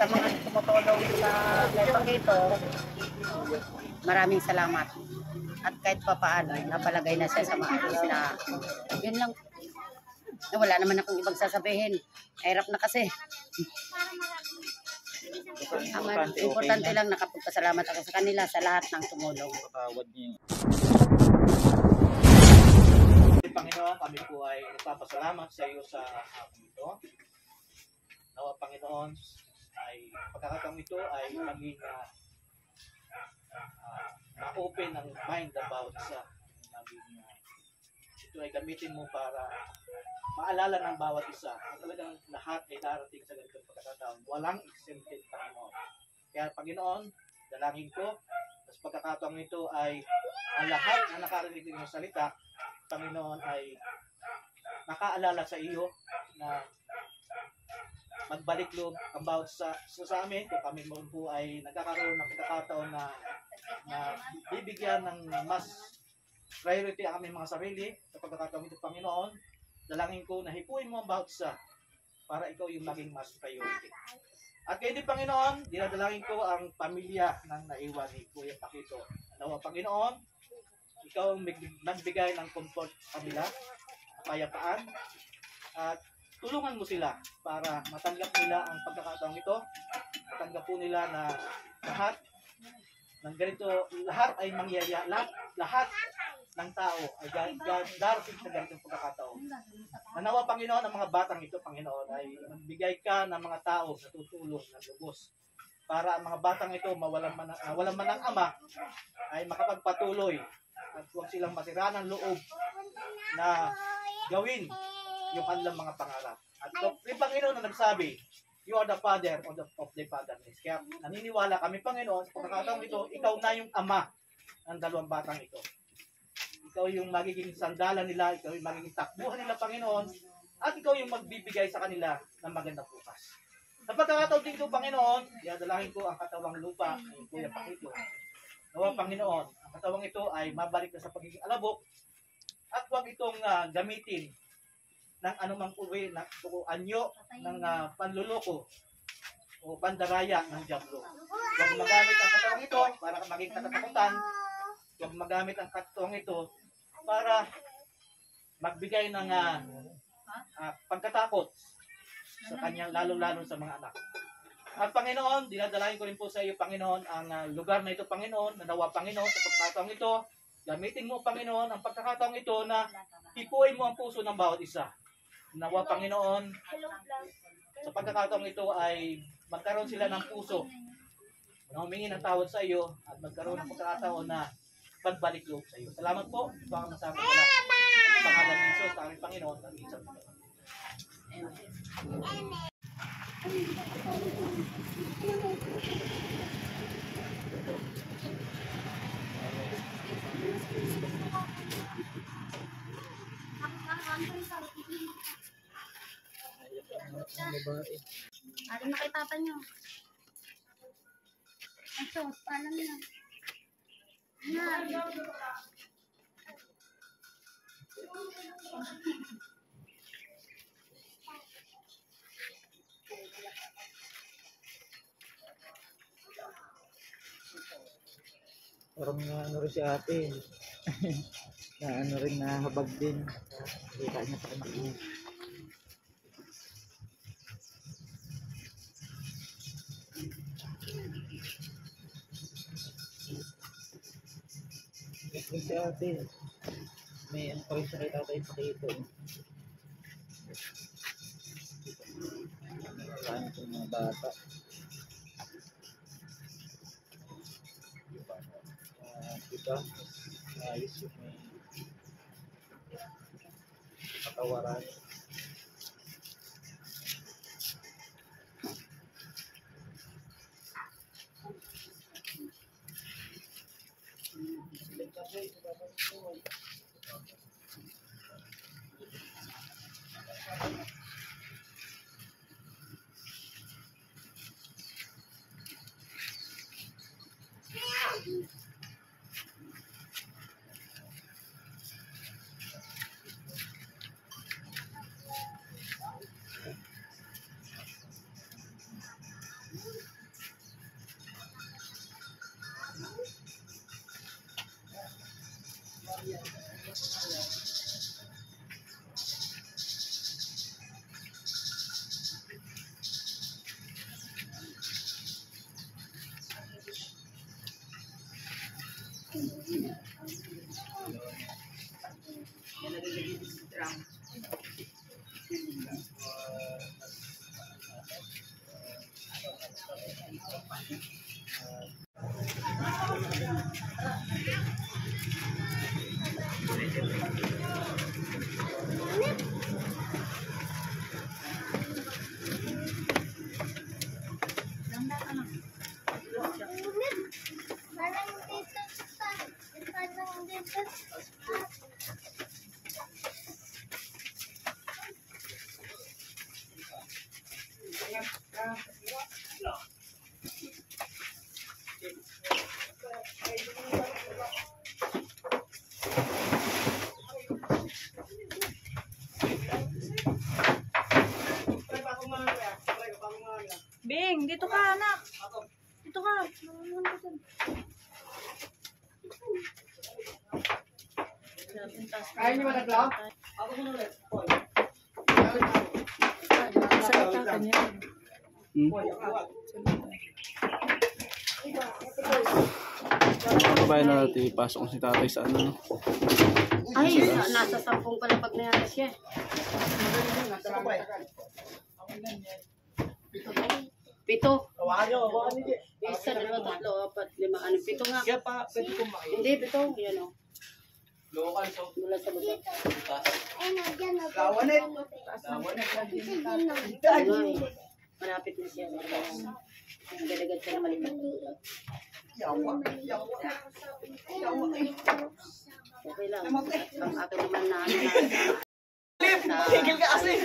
sa mga tumutulong sa ganitong ito, maraming salamat. At kahit pa paano, napalagay na siya sa maayos na yun lang. Wala naman akong ibang sasabihin. Hirap na kasi. Ang importante lang nakapagpasalamat ako sa kanila sa lahat ng tumulong. Panginoon, kami po ay nagpapasalamat sa iyo sa hapon ito. Nawa Panginoon, ay pagkakataong ito ay maging ma-open ang mind about sa naging ito ay gamitin mo para maalala ng bawat isa na talagang lahat ay darating sa ganitong pagkakataon. Walang exempted, Panginoon. Kaya Panginoon, dalangin ko, sa pagkakataong ito ay ang lahat na nakarinig ng salita, Panginoon, ay nakaalala sa iyo na magbalik loob ang bawat sa amin kung kami mo po ay nagkakaroon ng pagkakataon na bibigyan ng mas priority ang aming mga sarili sa pagkakataon ito, Panginoon. Dalangin ko na hipuin mo ang bawat isa para ikaw yung maging mas priority. At kayo din, Panginoon, dinadalangin ko ang pamilya ng naiwan ni Kuya Pakito. Nawa, Panginoon, ikaw ang nagbigay ng comfort sa kanila, kapayapaan, at tulungan mo sila para matanggap nila ang pagkakataong ito. Matanggap po nila na lahat ng ganito, lahat ay mangyayari, lahat ng tao ay darating sa ganitong pagkakataon. Nanawa, Panginoon, ang mga batang ito, Panginoon, ay magbigay ka ng mga tao na tutulong ng lubos para ang mga batang ito walang man ng ama ay makapagpatuloy at huwag silang masira ng loob na gawin yung kanilang mga pangarap. At yung Panginoon na nagsabi, you are the father of the fatherless. Kaya naniniwala kami, Panginoon, sa pagkakataong ito, ikaw na yung ama ng dalawang batang ito. Ikaw yung magiging sandalan nila, ikaw yung magiging takbuhan nila, Panginoon, at ikaw yung magbibigay sa kanila ng magandang bukas. Sa pagkakataon dito, Panginoon, dinadalangin ko ang katawang lupa ng Kuya Pakito. Nawa, Panginoon, ang katawang ito ay mabalik na sa pagiging alabok at huwag itong gamitin ng anumang uwi na anyo ng panluloko o pandaraya ng diablo. Huwag magamit ang katawang ito para maging katatakutan. Huwag magamit ang katawang ito para magbigay ng pagkatakot sa kanyang lalo-lalo sa mga anak. At Panginoon, dinadalangin ko rin po sa iyo, Panginoon, ang lugar na ito, Panginoon, na nawa, Panginoon, sa pagkakataong ito, gamitin mo, Panginoon, ang pagkakataong ito na hipuin mo ang puso ng bawat isa. Nawa, Panginoon, sa pagkakataong ito ay magkaroon sila ng puso na humingi ng tawad sa iyo at magkaroon ng pagkakataon na pagbalik loob sa iyo. Salamat po. Ito ang masama ko lang. Pangalan ng Jesus, aming Panginoon, ang isang Panginoon. Ano nakitatan nyo? Ito, paano nyo? Parang ano rin si ate. Na ano rin nahabag din. Kita niya sa anak niya. Ito si ate. May ano pa rin siya kay Tatay Pakito. Saan itong mga bata. Diba? Ayos yung may katawaran. Parang dito sa... Parang dito sa... Bing, dito ka, anak. Dito ka. Kaya niyo ba naglaw? Ako muna ulit. Salita ka niya. Kabayan na natin ipasok si tatay sa ano. Ay, nasa 10 pala pag nangyari siya. Pito. Hawakan niyo. Isa, dalawa, tatlo, apat, lima, ano. Pito nga. Kaya pa, pwede kumain. Hindi, pito. Yan o. Local, so. Mula sa buto. Ay, nandiyan na. Gawanin. Ano eh. Malapit na siya. Nagdagad siya na maliit. Okay lang. Ang akin naman na ano na. Tigil ka kasi.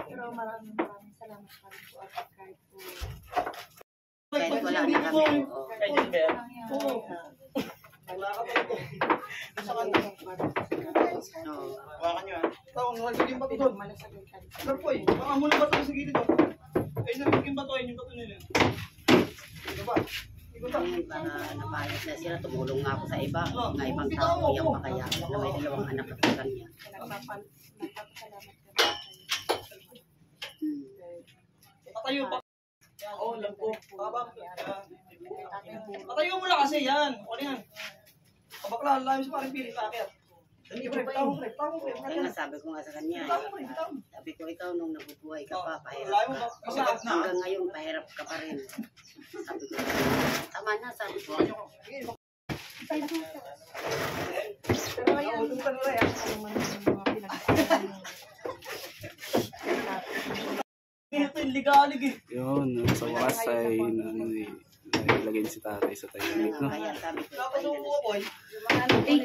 Pero maraming salamat pa rin po at kahit po. Kahit wala na kami. Oo. Oo. Wala ka pa ito. Sa kanya. Oo. Hawakan niyo, ha? Tawang, nagiging bato doon. Sir po, baka muna bato sa gilid doon. Ay, nagiging bato, yun yung bato nila. Ito ba? Ito ba? Ngayon, para napayag na sila, tumulong nga ako sa iba. Nga ibang tao, yung makaya na may 2 anak at kanya. Patayo pa. Oo, lampo. Babang. Patayo mo lang kasi yan. Ano yan? Kabakla, lalim sa parang pilit akit. Dali, pre, tawang, pre. Kaya nga sabi ko nga sa kanya, sabi ko ikaw nung nabubuhay ka pa, pahirap Lalim mo ka. ba? Masagat na. Hanggang ngayon, pahirap ka pa rin. Sabi ko, tama na, sabi ko. Pero ayan, ano man yung mga pinagkakaroon niyo. Ito yung ligalig eh. Yun, sa wakas ay nilagay si tatay sa tahimik, no? Kaya sabi ko, Dapat yung mga boy.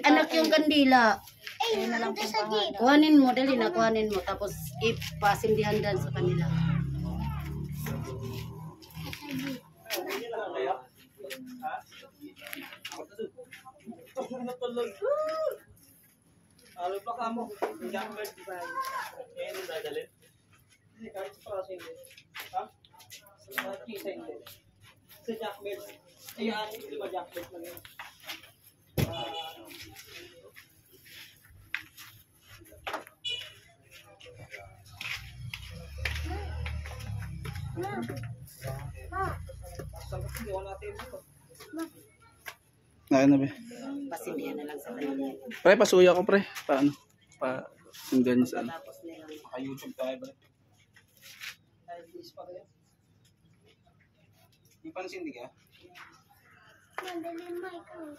anak yung kandila. Ay, nandito sa jeep. Kuhanin mo, dali na, kuhanin mo. Tapos ipasindihan dan sa kanila. Hindi na lang kaya. Ha? Natulog. Alo pa ka mo. Jackbird. Ngayon yung dadalhin. Hindi, kahit sa praso hindi. Ha? Sa kisa hindi. Sa jackbird. Ayan, hindi ba jackbird lang yun? Sangkot hindi ko natin ito. Ano ba? Pasindihan na lang sa kanila. Pre, pasuya ko, pre. Paano? Sindihan niya sa ano. Tapos nilang Naka-YouTube tayo ba? Ay, please pa kayo. Di pa nasindi ka? Madali, Michael.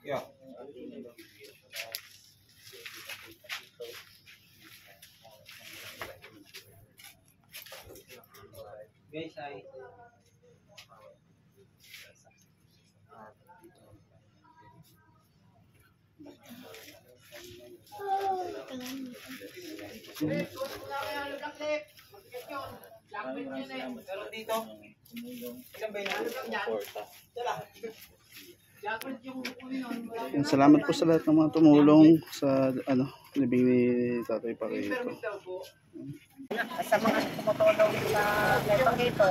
Yeah. Guys, ay pero dito, ilan ba yun? Dala. Yan, salamat po sa lahat ng mga tumulong sa libing ni Tatay Pakito. Sa mga tumutulong sa kay Pakito,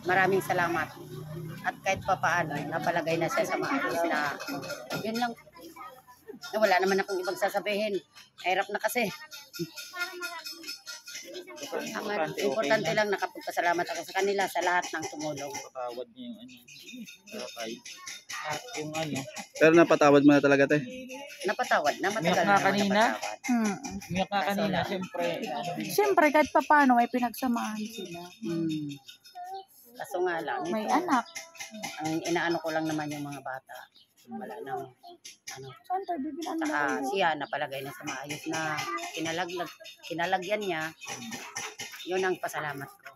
maraming salamat. At kahit pa paano, napalagay na siya sa maayos na yun lang. Wala naman akong ibang sasabihin. Hirap na kasi. Ang importante lang nakapagpasalamat ako sa kanila sa lahat ng tumulong. Patawad niya yung tatay. At yung Pero napatawad mo na talaga, te. Napatawad na, matagal Umiyak na nga naman kanina? napatawad. umiyak nga kanina, siyempre. Siyempre, kahit pa paano, may pinagsamahan sila. Kaso nga lang, May ito, anak. ang inaano ko lang naman yung mga bata. Wala nang, Saan tayo bibilan mo? saka siya napalagay na sa maayos na kinalagyan niya. Yun ang pasalamat ko.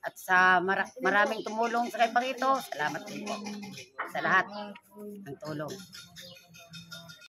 At sa maraming tumulong sa kay Pakito, salamat din po sa lahat ng tulong.